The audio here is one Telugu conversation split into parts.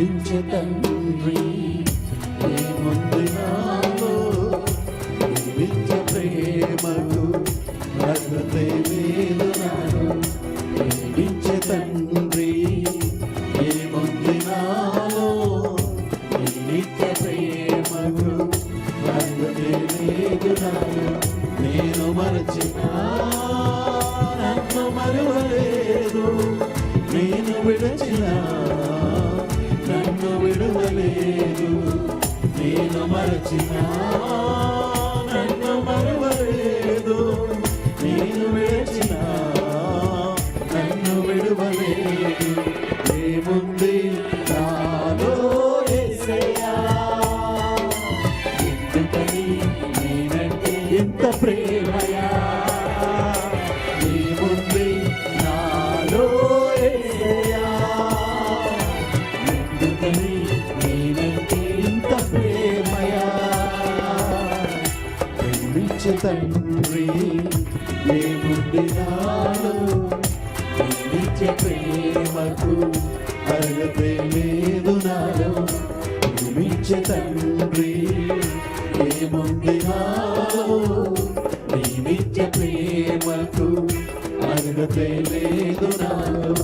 ప్రేమించే తండ్రి ఏముంది నాలో, ప్రేమించే ప్రేమకు అర్హతే లేదు నాలో. ప్రేమించే తండ్రి ఏముంది నాలో, ప్రేమించే ప్రేమకు అర్హతే లేదు నాలో. నేను మరచినా నన్ను మరువలేదు, నేను విడచినా నన్ను విడువలేదు. నేను మరచినా నన్ను మరువలేదు, నేను విడచినా నన్ను విడువలేదు. ఏముంది నాలో యేసయ్యా, ఎందుకని నేనంటే ఎంత ప్రేమయా. ఏముంది నాలో యేసయ్యా, ఎందుకని నేనంటే ఇంత ప్రేమయా. ప్రేమించే తండ్రి ఏముంది నాలో, ప్రేమించే ప్రేమకు అర్హతే లేదు నాలో. ప్రేమించే తండ్రి ఏముంది నాలో, ప్రేమించే ప్రేమకు అర్హతే లేదు నాలో.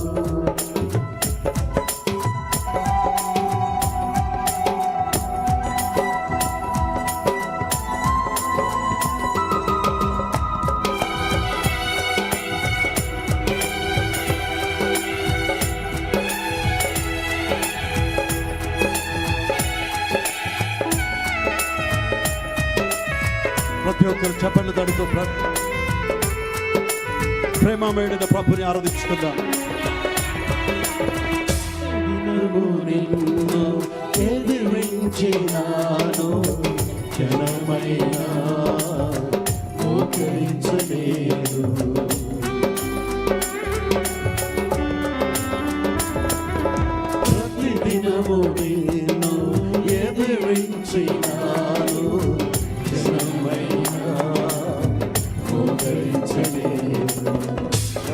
ప్రతి ఒక్కరు చప్పట్లు తడుతూ ప్రేమమయుడైన ప్రభుని ఆరాధించుకుందాం. నిన్ను ఎదిరించినాను, క్షణమైనా మోకరించలేదు. ప్రతిదినము నిన్ను ఎదిరించినాను,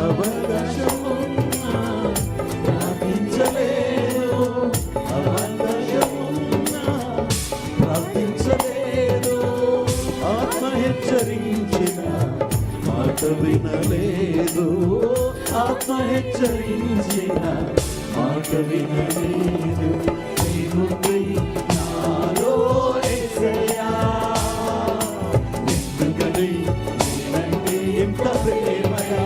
అవకాశమున్నా ప్రార్థించలేదు, అవకాశమున్నా ప్రార్థించలేదు. ఆత్మ హెచ్చరించిన మాట వినలేదు, ఆత్మ హెచ్చరించిన మాట వినలేదు. ఏముంది నాలో యేసయ్యా, ఎందుకని నేనంటే ఎంత ప్రేమయా.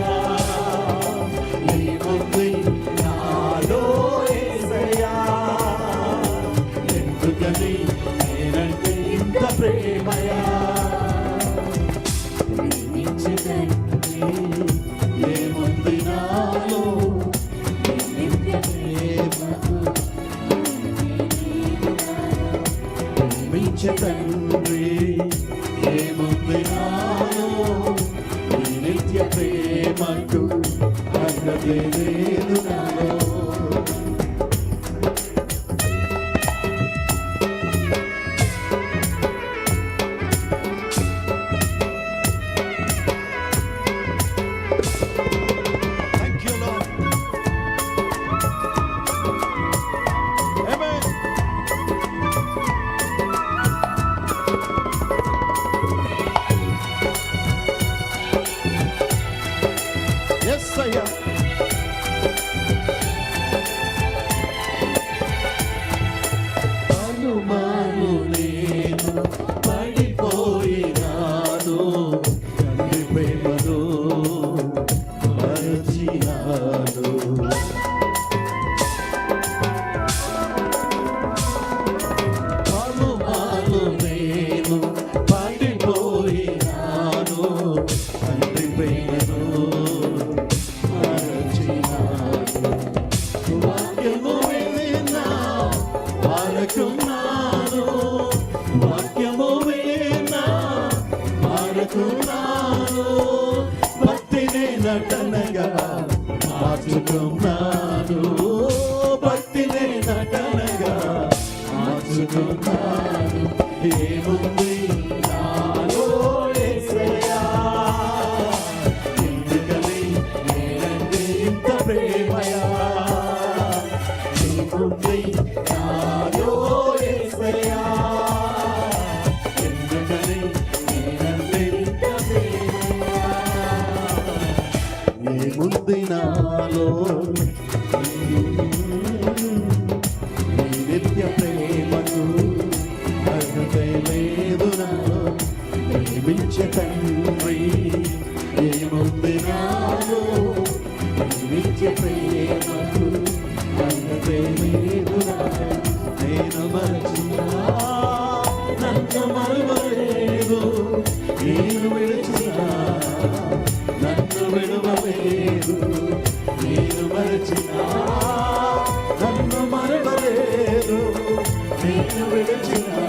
ఏముంది నాలో యేసయ్యా, ఎందుకని నేనంటే ఇంత ప్రేమయా. ప్రేమించే తండ్రి ఏముంది నాలో, ప్రేమించే తండ్రి ఏముంది నాలో, నిత్య ప్రేమకు అర్హతే లేదు నాలో. Thank you, Lord. Amen. Yes, అయ్యా. అనుమాను నేను పడిపోయినాను, తండ్రి ప్రేమను మరచినాను. అనుమాను నేను పడిపోయినాను, తండ్రి ప్రేమను వాక్యము విన్నా మారకున్నాను, వాక్యము విన్నా మారకున్నాను. భక్తిని నటనగా మార్చుకున్నాను, భక్తిని నటనగా మార్చుకున్నాను. ఏముంది నాలో యేసయ్యా, ఎందుకని నేనంటే ఇంత ప్రేమయా. ఏముంది నీ నిత్య ప్రేమకు అర్హతే లేదు నాలో. ప్రేమించే తండ్రి ఏముంది నాలో. నిత్య ప్రేమకు అర్హతే లేదు నాలో. నేను మరచినా నన్ను మరువలేదు. నేను విడిచినా నన్ను విడువలేదు. నేను మరచినా నన్ను మరువలేదు. నేను విడిచినా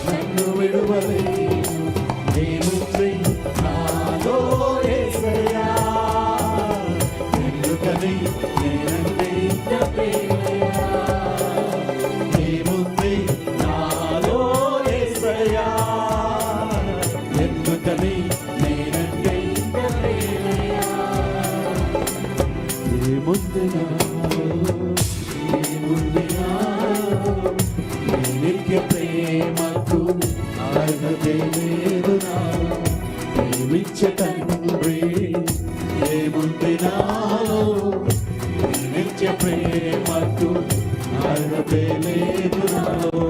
నన్ను విడువలేదు. ఏముంది నాలో యేసయ్యా. ఎందుకని నేనంటే ఇంత ప్రేమయ్యా. ఏముంది నాలో యేసయ్యా. ఎందుకని నేనంటే ఇంత ప్రేమయ్యా. ఏముంది నాలో, ఏముంది నాలో. నీ నిత్య ప్రేమకు అర్హతే లేదు నాలో. ప్రేమించే తండ్రి ఏముంది నాలో. నీ నిత్య ప్రేమకు అర్హతే లేదు నాలో.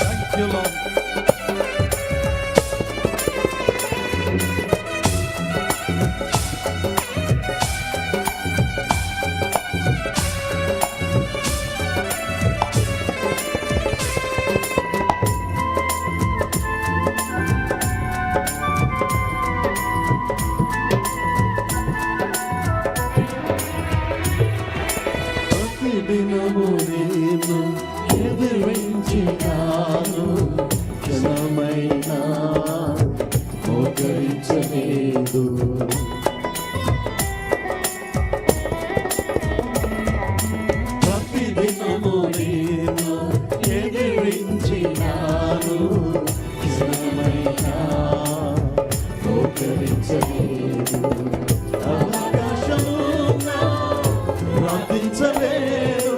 Thank you, Lord. ప్రతిదినము నేను ఎదిరించినాను. క్షణమైనా మోకరించలేదు. ప్రతిదినము నేను ఎదిరించినాను. క్షణమైనా మోకరించలేదు. ఆకాశమున ప్రార్థించలేదు.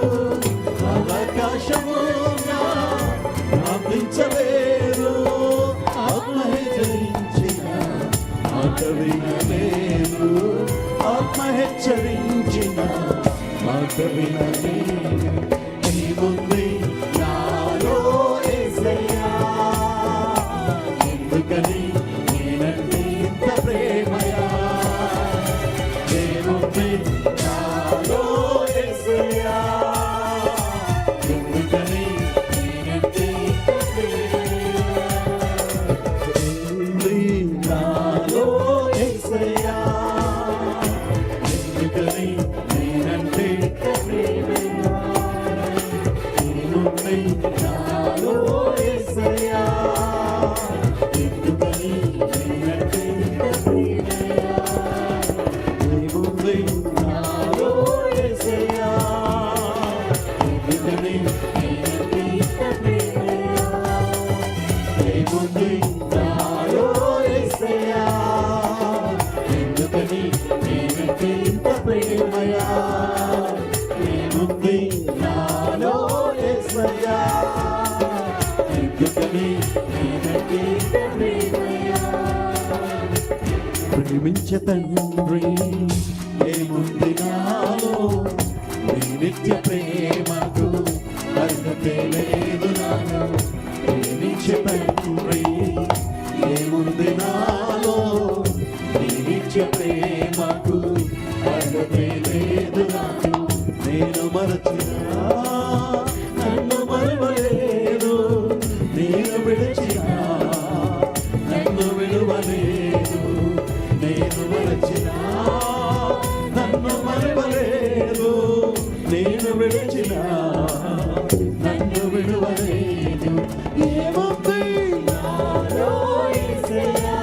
ఆకాశమున ప్రార్థించలేదు. ఆత్మ హెచ్చరించిన మాట వినలేదు. ఆత్మ హెచ్చరించిన మాట వినలేదు. ఏముంది నాలో యేసయ్యా. ఎందుకని నేనంటే ఇంత ప్రేమయా. ఏముంది నాలో యేసయ్యా. ఎందుకని నేనంటే ఇంత ప్రేమయా. ఏముంది నాలో యేసయ్యా. ఎందుకని నేనంటే ఇంత ప్రేమయా. ఏముంది నాలో యేసయ్యా. ఎందుకని నేనంటే ఇంత ప్రేమయా. ఏముంది నాలో యేసయ్యా. ఎందుకని నేనంటే ఇంత ప్రేమయా. ఏముంది నాలో యేసయ్యా. ఎందుకని నేనంటే ఇంత ప్రేమయా. ఏముంది నాలో యేసయ్యా. ఎందుకని నేనంటే ఇంత ప్రేమయా. ప్రేమించే తండ్రి ఏముంది నాలో. నీ నిత్య ప్రేమకు అర్హతే లేదు నాలో. ప్రేమించే తండ్రి ఏముంది నాలో. నీ నిత్య ప్రేమకు అర్హతే లేదు నాలో. నేను మరచినా నన్ను మరువలేదు. నేను విడిచినా నన్ను విడువలేదు. నేను మరచినా నన్ను మరువలేదు. నేను విడిచినా నన్ను విడువలేదు. ఏముంది నాలో యేసయ్యా.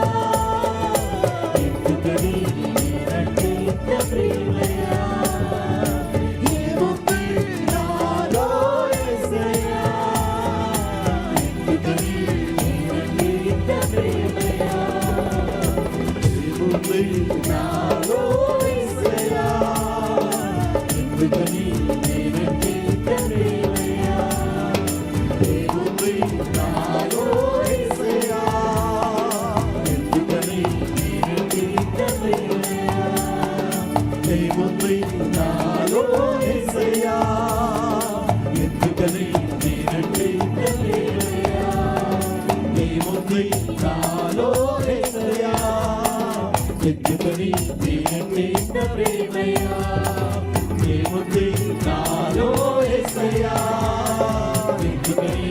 ఎందుకని నేనంటే ఇంత ప్రేమయా. ఏముంది నాలో ఏముంది నాలో యేసయ్యా ఎందుకని నేనంటే ఇంత ప్రేమయ్యా ఏముంది నాలో యేసయ్యా ఎందుకని నేనంటే ఇంత ప్రేమయ్యా ఏముంది నాలో యేసయ్యా ఎందుకని